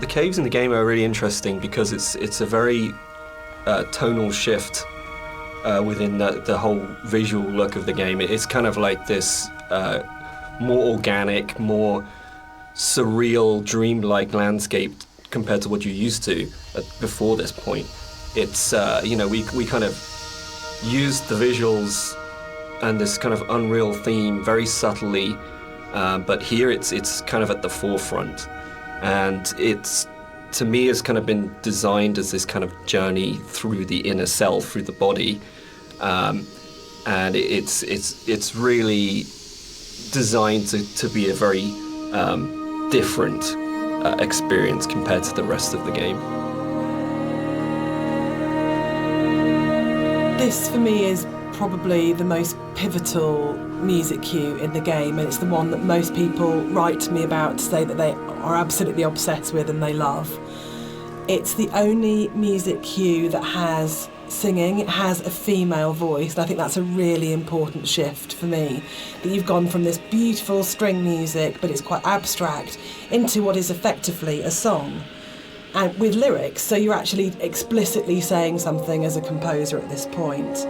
The caves in the game are really interesting because it's a very tonal shift within the whole visual look of the game. It's kind of like this more organic, more surreal, dreamlike landscape compared to what you're used to before this point. It's we kind of used the visuals and this kind of unreal theme very subtly, but here it's kind of at the forefront, and it's, to me, has kind of been designed as this kind of journey through the inner self, through the body, and it's really designed to be a very different experience compared to the rest of the game. This, for me, is probably the most pivotal music cue in the game, and it's the one that most people write to me about to say that they are absolutely obsessed with and they love. It's the only music cue that has singing. It has a female voice, and I think that's a really important shift for me, that you've gone from this beautiful string music, but it's quite abstract, into what is effectively a song, and with lyrics, so you're actually explicitly saying something as a composer at this point.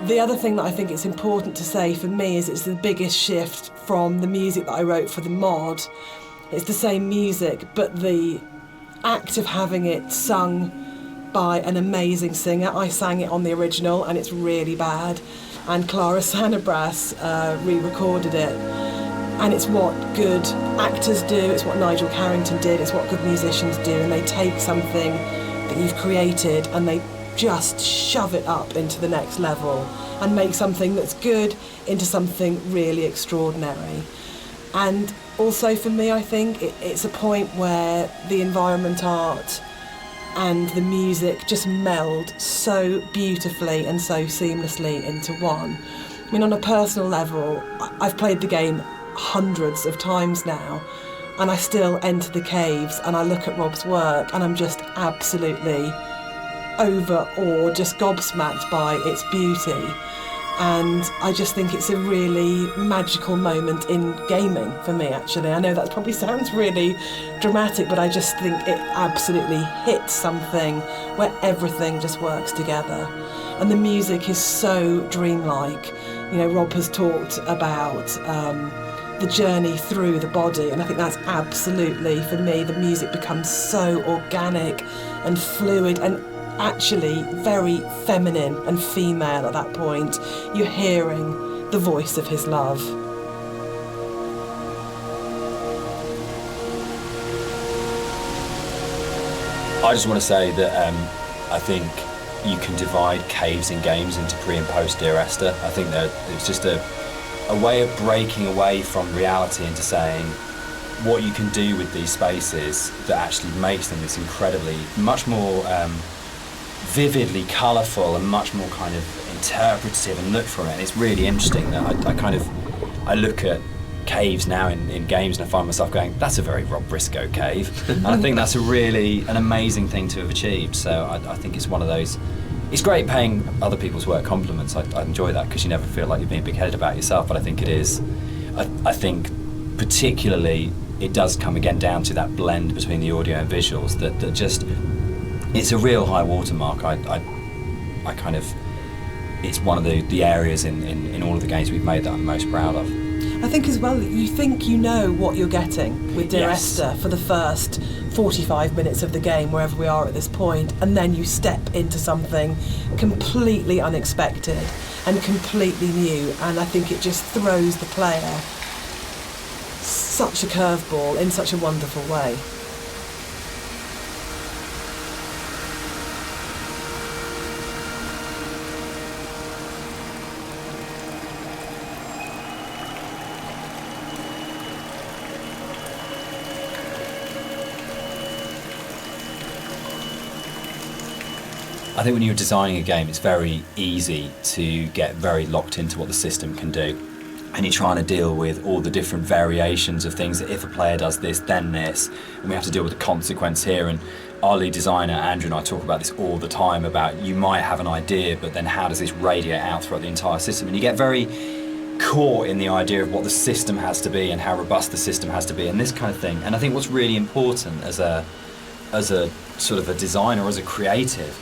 The other thing that I think it's important to say for me is it's the biggest shift from the music that I wrote for the mod. It's the same music, but the act of having it sung by an amazing singer. I sang it on the original and it's really bad, and Clara Sanabras re-recorded it, and it's what good actors do, it's what Nigel Carrington did, it's what good musicians do, and they take something that you've created and they just shove it up into the next level and make something that's good into something really extraordinary. And also for me, I think it's a point where the environment art and the music just meld so beautifully and so seamlessly into one. I mean, on a personal level, I've played the game hundreds of times now, and I still enter the caves and I look at Rob's work and I'm just absolutely overawed, just gobsmacked by its beauty. And I just think it's a really magical moment in gaming for me, actually. I know that probably sounds really dramatic, but I just think it absolutely hits something where everything just works together. And the music is so dreamlike. You know, Rob has talked about the journey through the body, and I think that's absolutely, for me, the music becomes so organic and fluid and actually very feminine and female at that point. You're hearing the voice of his love. I just want to say that I think you can divide caves in games into pre and post Dear Esther. I think that it's just a way of breaking away from reality into saying what you can do with these spaces that actually makes them this incredibly, much more vividly colourful and much more kind of interpretative and look from it. And it's really interesting that I look at caves now in games and I find myself going, that's a very Rob Briscoe cave. And I think that's an amazing thing to have achieved. So I think it's one of those, it's great paying other people's work compliments. I enjoy that because you never feel like you're being big-headed about yourself, but I think it is. I think particularly it does come again down to that blend between the audio and visuals that just, it's a real high watermark. I kind of, it's one of the areas in all of the games we've made that I'm most proud of. I think as well, you think you know what you're getting with Dear Yes. Esther for the first 45 minutes of the game, wherever we are at this point, and then you step into something completely unexpected and completely new, and I think it just throws the player such a curveball in such a wonderful way. I think when you're designing a game, it's very easy to get very locked into what the system can do. And you're trying to deal with all the different variations of things, that if a player does this, then this, and we have to deal with the consequence here. And our lead designer, Andrew, and I talk about this all the time, about you might have an idea, but then how does this radiate out throughout the entire system? And you get very caught in the idea of what the system has to be and how robust the system has to be and this kind of thing. And I think what's really important as a sort of a designer or as a creative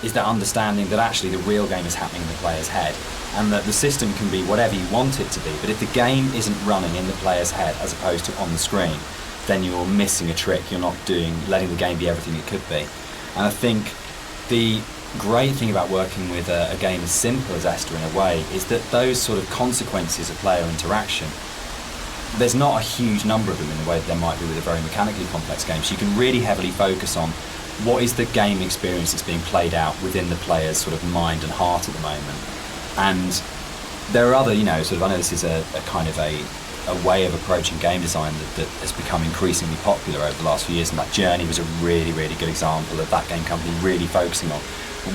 is that understanding that actually the real game is happening in the player's head, and that the system can be whatever you want it to be, but if the game isn't running in the player's head as opposed to on the screen, then you're missing a trick. You're not letting the game be everything it could be. And I think the great thing about working with a game as simple as Esther in a way is that those sort of consequences of player interaction, there's not a huge number of them in the way that there might be with a very mechanically complex game. So you can really heavily focus on what is the game experience that's being played out within the player's sort of mind and heart at the moment. And there are other, sort of, I know this is a kind of a way of approaching game design that has become increasingly popular over the last few years, and that Journey was a really, really good example of that game company really focusing on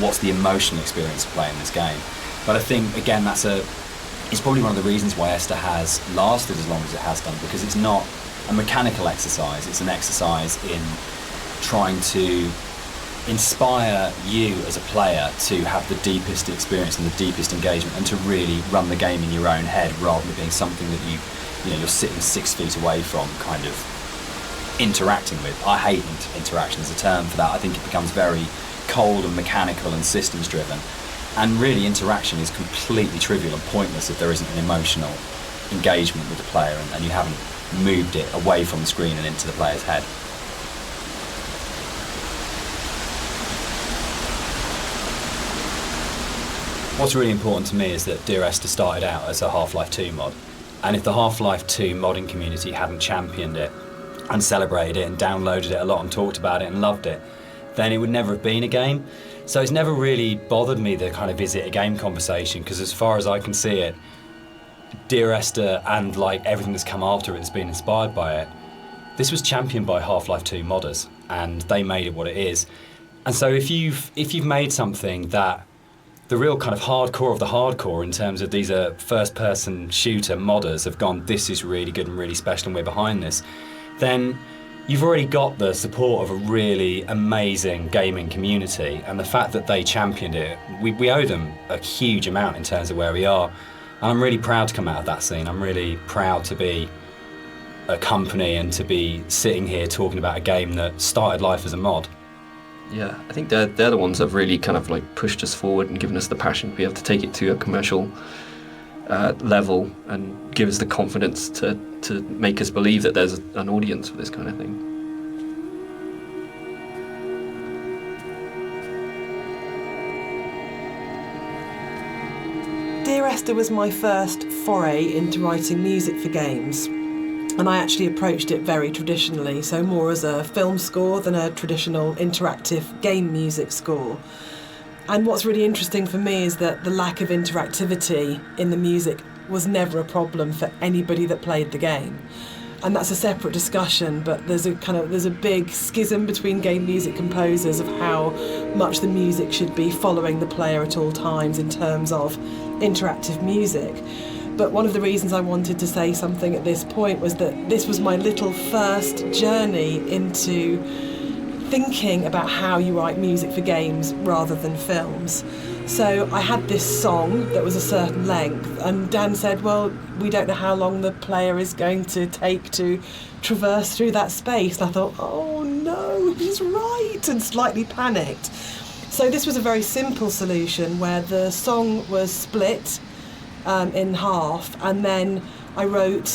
what's the emotional experience of playing this game. But I think, again, it's probably one of the reasons why Esther has lasted as long as it has done, because it's not a mechanical exercise, it's an exercise in trying to inspire you as a player to have the deepest experience and the deepest engagement and to really run the game in your own head rather than being something that you're sitting 6 feet away from kind of interacting with. I hate interaction as a term for that. I think it becomes very cold and mechanical and systems driven, and really interaction is completely trivial and pointless if there isn't an emotional engagement with the player and you haven't moved it away from the screen and into the player's head. What's really important to me is that Dear Esther started out as a Half-Life 2 mod, and if the Half-Life 2 modding community hadn't championed it and celebrated it and downloaded it a lot and talked about it and loved it, then it would never have been a game. So it's never really bothered me, the kind of is it a game conversation, because as far as I can see it, Dear Esther and like everything that's come after it that's been inspired by it, this was championed by Half-Life 2 modders, and they made it what it is. And so if you've made something that the real kind of hardcore of the hardcore in terms of these are first-person shooter modders have gone, this is really good and really special and we're behind this, then you've already got the support of a really amazing gaming community, and the fact that they championed it, we owe them a huge amount in terms of where we are. And I'm really proud to come out of that scene. I'm really proud to be a company and to be sitting here talking about a game that started life as a mod. Yeah, I think they're the ones that have really kind of like pushed us forward and given us the passion to be able to take it to a commercial level and give us the confidence to make us believe that there's an audience for this kind of thing. Dear Esther was my first foray into writing music for games. And I actually approached it very traditionally, so more as a film score than a traditional interactive game music score. And what's really interesting for me is that the lack of interactivity in the music was never a problem for anybody that played the game. And that's a separate discussion, but there's a big schism between game music composers of how much the music should be following the player at all times in terms of interactive music. But one of the reasons I wanted to say something at this point was that this was my little first journey into thinking about how you write music for games rather than films. So I had this song that was a certain length, and Dan said, well, we don't know how long the player is going to take to traverse through that space. And I thought, oh no, he's right, and slightly panicked. So this was a very simple solution where the song was split in half, and then I wrote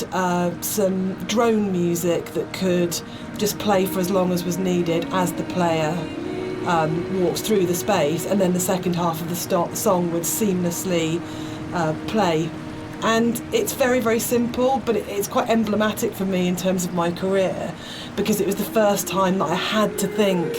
some drone music that could just play for as long as was needed as the player walks through the space, and then the second half of the song would seamlessly play. And it's very, very simple, but it's quite emblematic for me in terms of my career, because it was the first time that I had to think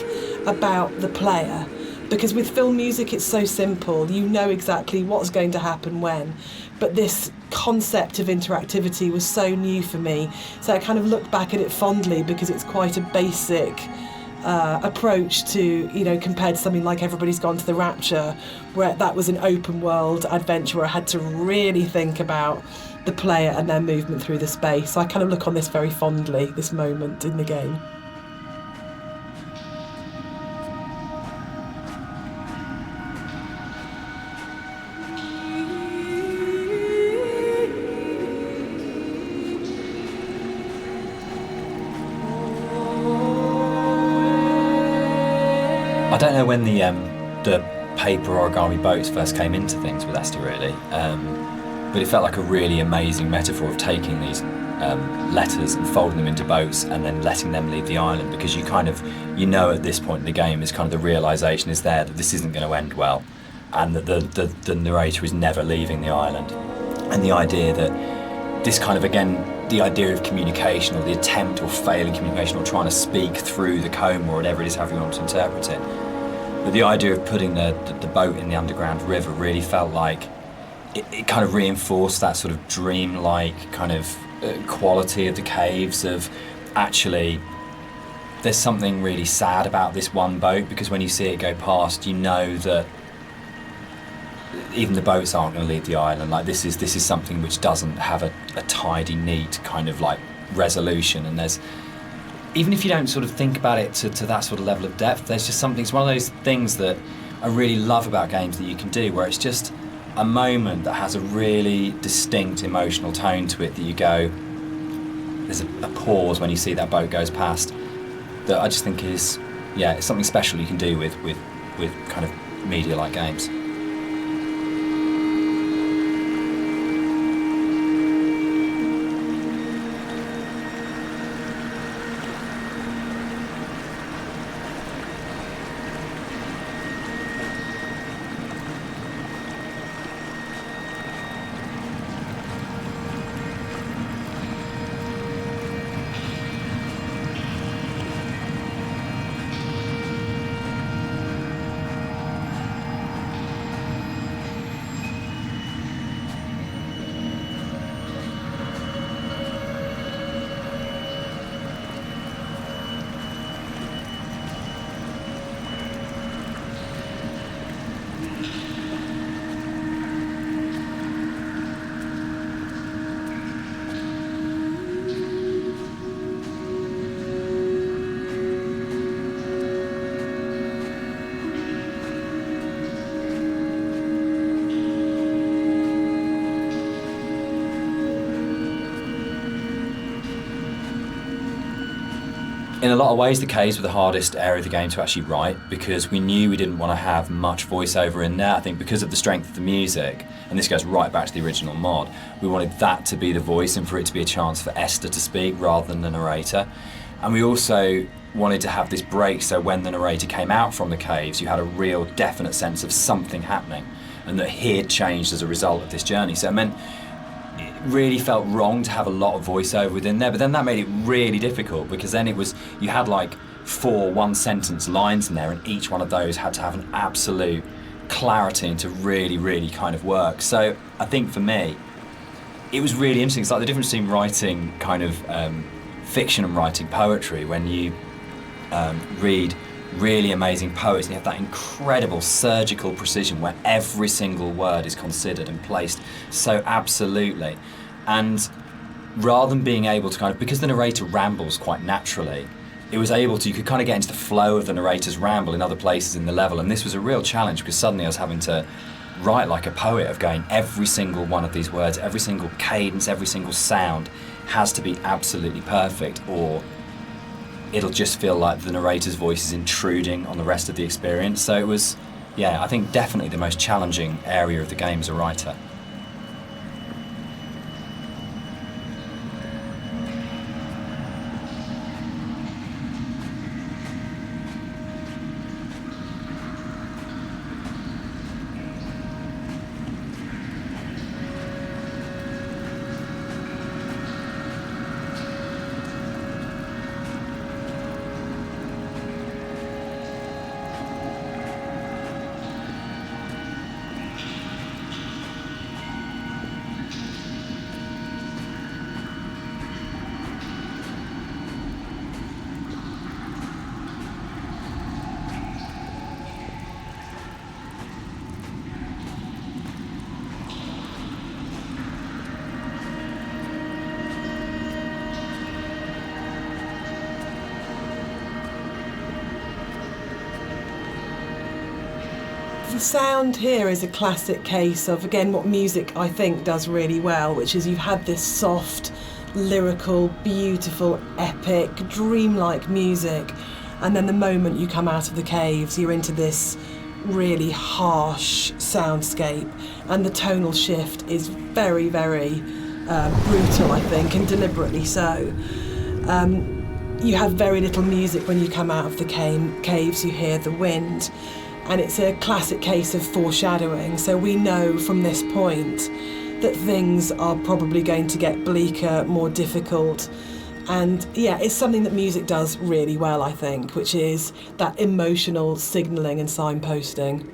about the player. Because with film music, it's so simple. You know exactly what's going to happen when. But this concept of interactivity was so new for me. So I kind of look back at it fondly because it's quite a basic approach to, compared to something like Everybody's Gone to the Rapture, where that was an open world adventure where I had to really think about the player and their movement through the space. So I kind of look on this very fondly, this moment in the game. I don't know when the paper origami boats first came into things with Esther, really, but it felt like a really amazing metaphor of taking these letters and folding them into boats and then letting them leave the island, because you kind of, you know, at this point in the game is kind of the realisation is there that this isn't going to end well, and that the narrator is never leaving the island. And the idea that this kind of, again, the idea of communication, or the attempt or failing communication, or trying to speak through the coma, or whatever it is, however you want to interpret it. But the idea of putting the boat in the underground river really felt like it kind of reinforced that sort of dream-like kind of quality of the caves, of actually there's something really sad about this one boat, because when you see it go past, you know that even the boats aren't going to leave the island. Like, this is something which doesn't have a tidy, neat kind of like resolution. And there's, even if you don't sort of think about it to that sort of level of depth, there's just something, it's one of those things that I really love about games that you can do, where it's just a moment that has a really distinct emotional tone to it, that you go, there's a pause when you see that boat goes past, that I just think is, yeah, it's something special you can do with kind of media like games. In a lot of ways, the caves were the hardest area of the game to actually write, because we knew we didn't want to have much voiceover in there. I think because of the strength of the music, and this goes right back to the original mod, we wanted that to be the voice and for it to be a chance for Esther to speak rather than the narrator. And we also wanted to have this break, so when the narrator came out from the caves, you had a real definite sense of something happening, and that he had changed as a result of this journey. So it meant it really felt wrong to have a lot of voiceover within there, but then that made it really difficult, because then it was, you had like 4 one-sentence lines in there, and each one of those had to have an absolute clarity and to really, really kind of work. So I think for me, it was really interesting. It's like the difference between writing kind of fiction and writing poetry. When you read really amazing poets, and you have that incredible surgical precision where every single word is considered and placed so absolutely. And rather than being able to kind of, because the narrator rambles quite naturally, it was able to, you could kind of get into the flow of the narrator's ramble in other places in the level, and this was a real challenge, because suddenly I was having to write like a poet, of going, every single one of these words, every single cadence, every single sound has to be absolutely perfect, or it'll just feel like the narrator's voice is intruding on the rest of the experience. So it was, yeah, I think definitely the most challenging area of the game as a writer. The sound here is a classic case of, again, what music I think does really well, which is you've had this soft, lyrical, beautiful, epic, dreamlike music, And then the moment you come out of the caves, you're into this really harsh soundscape, and the tonal shift is very, very brutal, I think, and deliberately so. You have very little music when you come out of the caves. You hear the wind, and it's a classic case of foreshadowing. So we know from this point that things are probably going to get bleaker, more difficult. And yeah, it's something that music does really well, I think, which is that emotional signalling and signposting.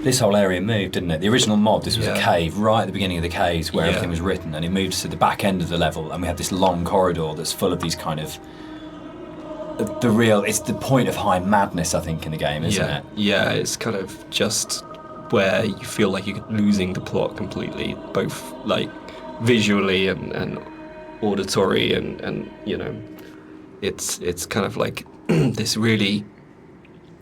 This whole area moved, didn't it? The original mod, this was a Yeah. cave right at the beginning of the caves where Yeah. everything was written, and it moved to the back end of the level, and we have this long corridor that's full of these kind of it's the point of high madness, I think, in the game, isn't yeah. it? Yeah, it's kind of just where you feel like you're losing the plot completely, both like visually and auditory, and you know, it's kind of like this really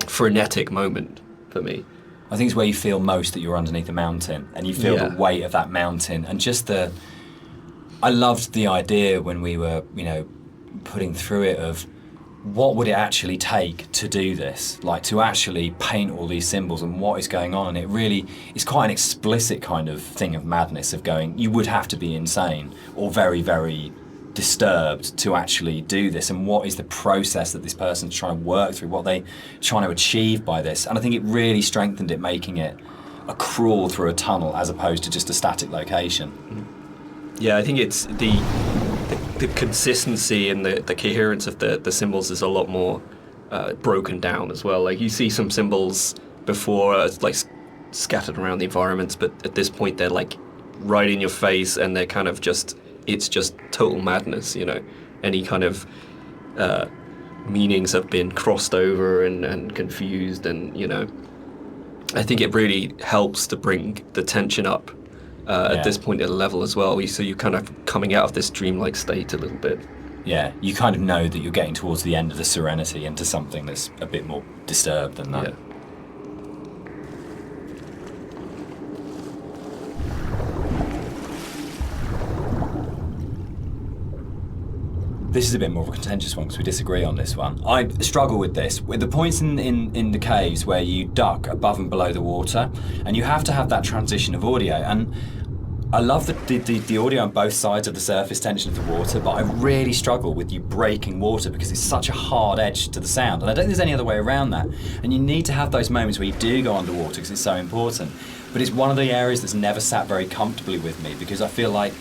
frenetic moment for me. I think it's where you feel most that you're underneath a mountain, and you feel Yeah. the weight of that mountain, and just I loved the idea when we were, you know, putting through it of what would it actually take to do this, like to actually paint all these symbols and what is going on. And it really is quite an explicit kind of thing of madness, of going, you would have to be insane or very, very disturbed to actually do this, and what is the process that this person's trying to work through, what they trying to achieve by this. And I think it really strengthened it, making it a crawl through a tunnel as opposed to just a static location. Yeah, I think it's the consistency and the coherence of the symbols is a lot more broken down as well. Like you see some symbols before like scattered around the environments, but at this point they're like right in your face, and they're kind of just, it's just total madness, you know. Any kind of meanings have been crossed over and confused, and you know, I think it really helps to bring the tension up at this point at the level as well. So you're kind of coming out of this dreamlike state a little bit. Yeah, you kind of know that you're getting towards the end of the serenity into something that's a bit more disturbed than that. Yeah. This is a bit more of a contentious one because we disagree on this one. I struggle with this. With the points in the caves where you duck above and below the water, and you have to have that transition of audio. And I love the audio on both sides of the surface tension of the water, but I really struggle with you breaking water because it's such a hard edge to the sound. And I don't think there's any other way around that. And you need to have those moments where you do go underwater because it's so important. But it's one of the areas that's never sat very comfortably with me, because I feel like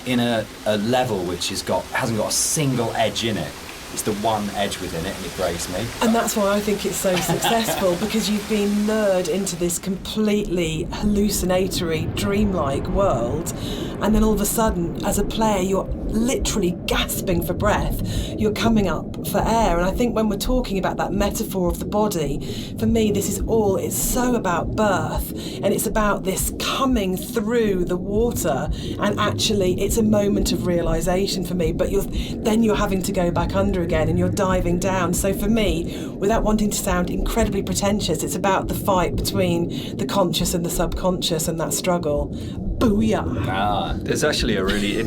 in a level which hasn't got a single edge in it, it's the one edge within it, and it breaks me. And that's why I think it's so successful, because you've been lured into this completely hallucinatory, dreamlike world, and then all of a sudden, as a player, you're literally gasping for breath. You're coming up for air. And I think when we're talking about that metaphor of the body, for me, it's so about birth, and it's about this coming through the water, and actually it's a moment of realisation for me, but you're having to go back under again, and you're diving down. So for me, without wanting to sound incredibly pretentious, it's about the fight between the conscious and the subconscious, and that struggle. Booyah! There's actually a really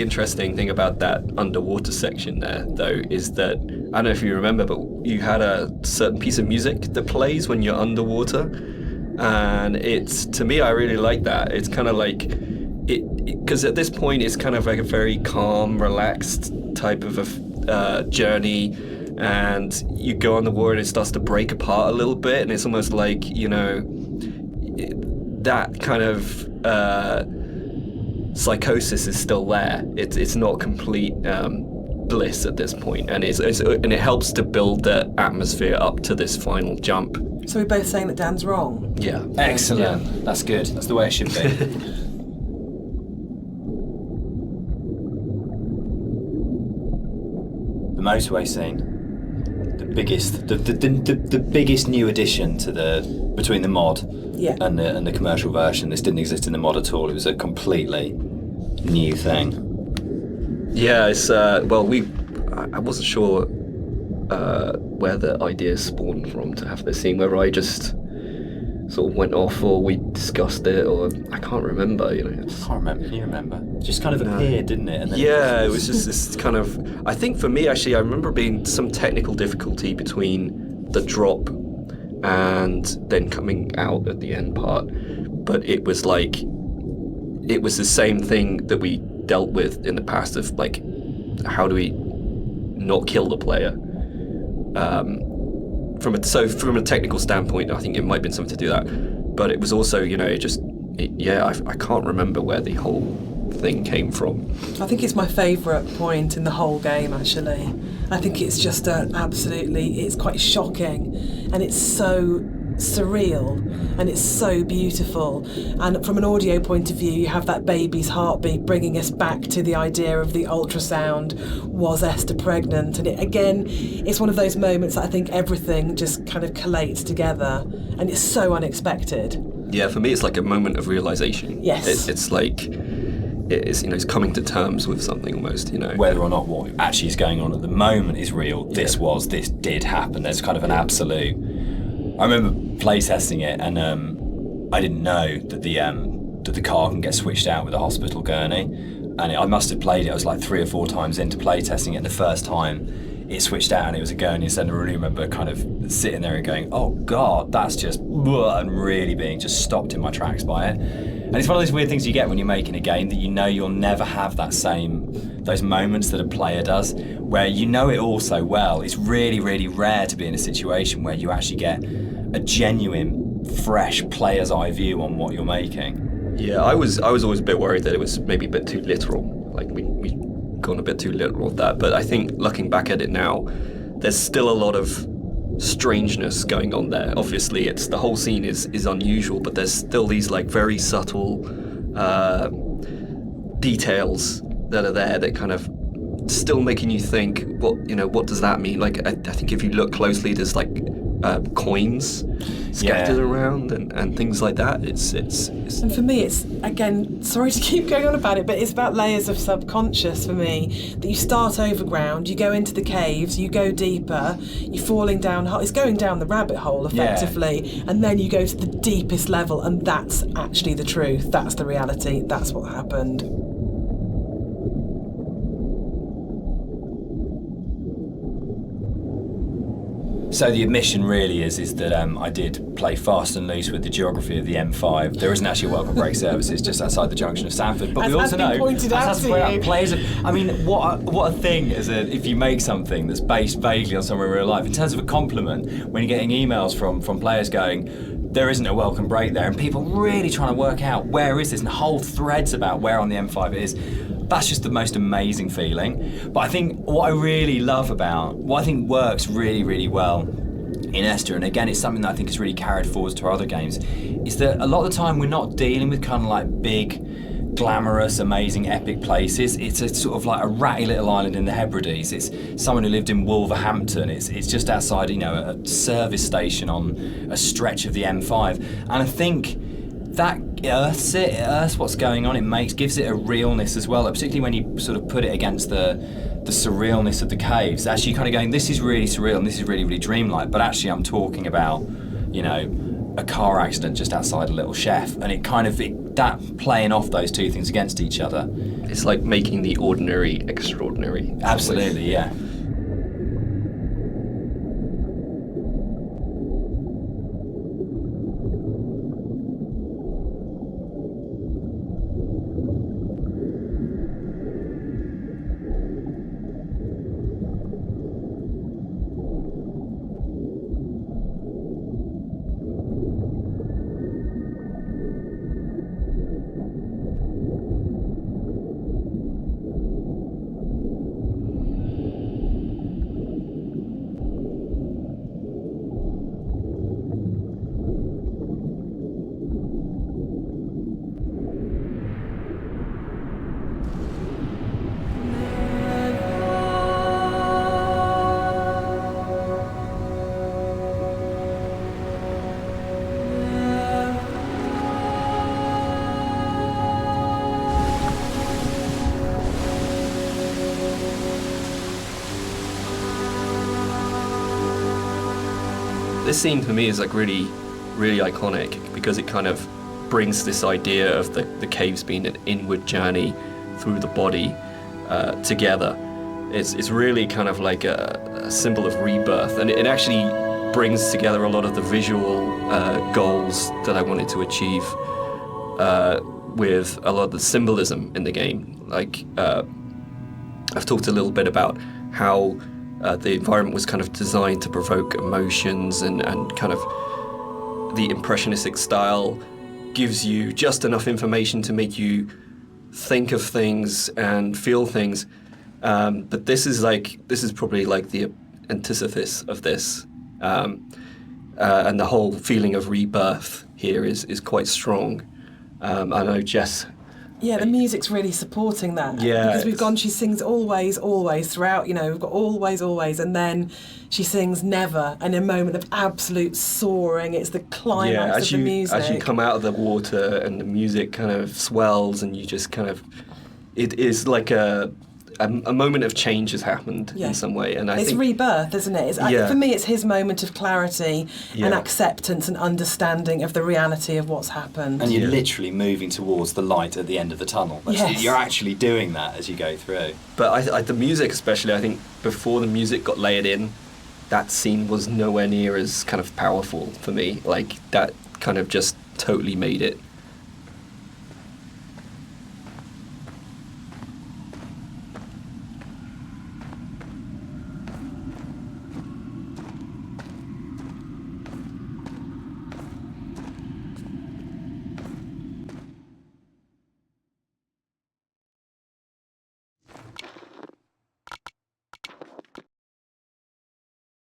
interesting thing about that underwater section there, though, is that, I don't know if you remember, but you had a certain piece of music that plays when you're underwater, and to me, I really like that. It's kind of like because at this point it's kind of like a very calm, relaxed type of a journey, and you go on the water and it starts to break apart a little bit, and it's almost like, you know, that kind of psychosis is still there. It's not complete bliss at this point, and it helps to build the atmosphere up to this final jump. So we're both saying that Dan's wrong. Yeah. Excellent. Yeah. That's good. That's the way it should be. The motorway scene, the biggest new addition to between the mod and the commercial version. This didn't exist in the mod at all. It was a completely new thing. Yeah, it's I wasn't sure where the idea spawned from to have this scene, where I just sort of went off, or we discussed it, or I can't remember. You know, I can't remember. Can you remember? It just kind of appeared, didn't it? And then yeah, it was just this kind of. I think for me, actually, I remember being some technical difficulty between the drop and then coming out at the end part, but it was like it was the same thing that we dealt with in the past of like, how do we not kill the player? From a technical standpoint, I think it might have been something to do that, but it was also, you know, I can't remember where the whole thing came from. I think it's my favourite point in the whole game, actually. I think it's just it's quite shocking, and it's so surreal, and it's so beautiful. And from an audio point of view, you have that baby's heartbeat bringing us back to the idea of the ultrasound. Was Esther pregnant? And it's one of those moments that I think everything just kind of collates together, and it's so unexpected. Yeah, for me, it's like a moment of realization. Yes. It's like, it's, you know, it's coming to terms with something almost, you know. Whether or not what actually is going on at the moment is real, this did happen. There's kind of an absolute. I remember playtesting it, and I didn't know that the car can get switched out with a hospital gurney, and I must have played it. I was like 3 or 4 times into playtesting it, and the first time it switched out and it was a gurney instead. And I really remember kind of sitting there and going, "Oh God, that's just," and really being just stopped in my tracks by it. And it's one of those weird things you get when you're making a game, that you know you'll never have those moments that a player does, where you know it all so well. It's really, really rare to be in a situation where you actually get a genuine, fresh player's eye view on what you're making. Yeah, I was always a bit worried that it was maybe a bit too literal. Like we gone a bit too literal with that. But I think looking back at it now, there's still a lot of strangeness going on there. Obviously, the whole scene is unusual, but there's still these like very subtle details that are there that kind of still making you think, what does that mean? Like I think if you look closely, there's like coins scattered around and things like that. It's And for me, it's, again, sorry to keep going on about it, but it's about layers of subconscious for me. That you start overground, you go into the caves, you go deeper, you're falling down, it's going down the rabbit hole effectively, and then you go to the deepest level, and that's actually the truth, that's the reality, that's what happened. So the admission really is that I did play fast and loose with the geography of the M5. There isn't actually a welcome break service. It's just outside the junction of Sanford. But As we also has been know, pointed out to you. players. I mean, what a thing if you make something that's based vaguely on somewhere in real life. In terms of a compliment, when you're getting emails from players going, there isn't a welcome break there, and people really trying to work out where is this, and whole threads about where on the M5 it is. That's just the most amazing feeling. But I think what I really love what I think works really, really well in Esther, and again, it's something that I think is really carried forward to our other games, is that a lot of the time we're not dealing with kind of like big, glamorous, amazing, epic places. It's a sort of like a ratty little island in the Hebrides. It's someone who lived in Wolverhampton. It's just outside, a service station on a stretch of the M5. And I think that earths what's going on. It gives it a realness as well, particularly when you sort of put it against the surrealness of the caves. Actually kind of going, this is really surreal and this is really, really dreamlike, but actually I'm talking about, a car accident just outside a little chef, and that playing off those two things against each other. It's like making the ordinary extraordinary. Absolutely, yeah. This scene for me is like really, really iconic because it kind of brings this idea of the caves being an inward journey through the body together. It's really kind of like a symbol of rebirth, and it actually brings together a lot of the visual goals that I wanted to achieve with a lot of the symbolism in the game. Like, I've talked a little bit about how the environment was kind of designed to provoke emotions, and kind of the impressionistic style gives you just enough information to make you think of things and feel things. But this is probably like the antithesis of this. And the whole feeling of rebirth here is quite strong. I know Jess. Yeah, the music's really supporting that. Yeah, because we've gone, she sings always, always throughout, we've got always, always, and then she sings never, and a moment of absolute soaring. It's the climax of the music. As you come out of the water and the music kind of swells, and you just kind of, it is like a moment of change has happened in some way, and I think rebirth, isn't it? For me, it's his moment of clarity and acceptance and understanding of the reality of what's happened. And you're literally moving towards the light at the end of the tunnel. Yes. You're actually doing that as you go through. But I the music, especially, I think before the music got layered in, that scene was nowhere near as kind of powerful for me. Like, that kind of just totally made it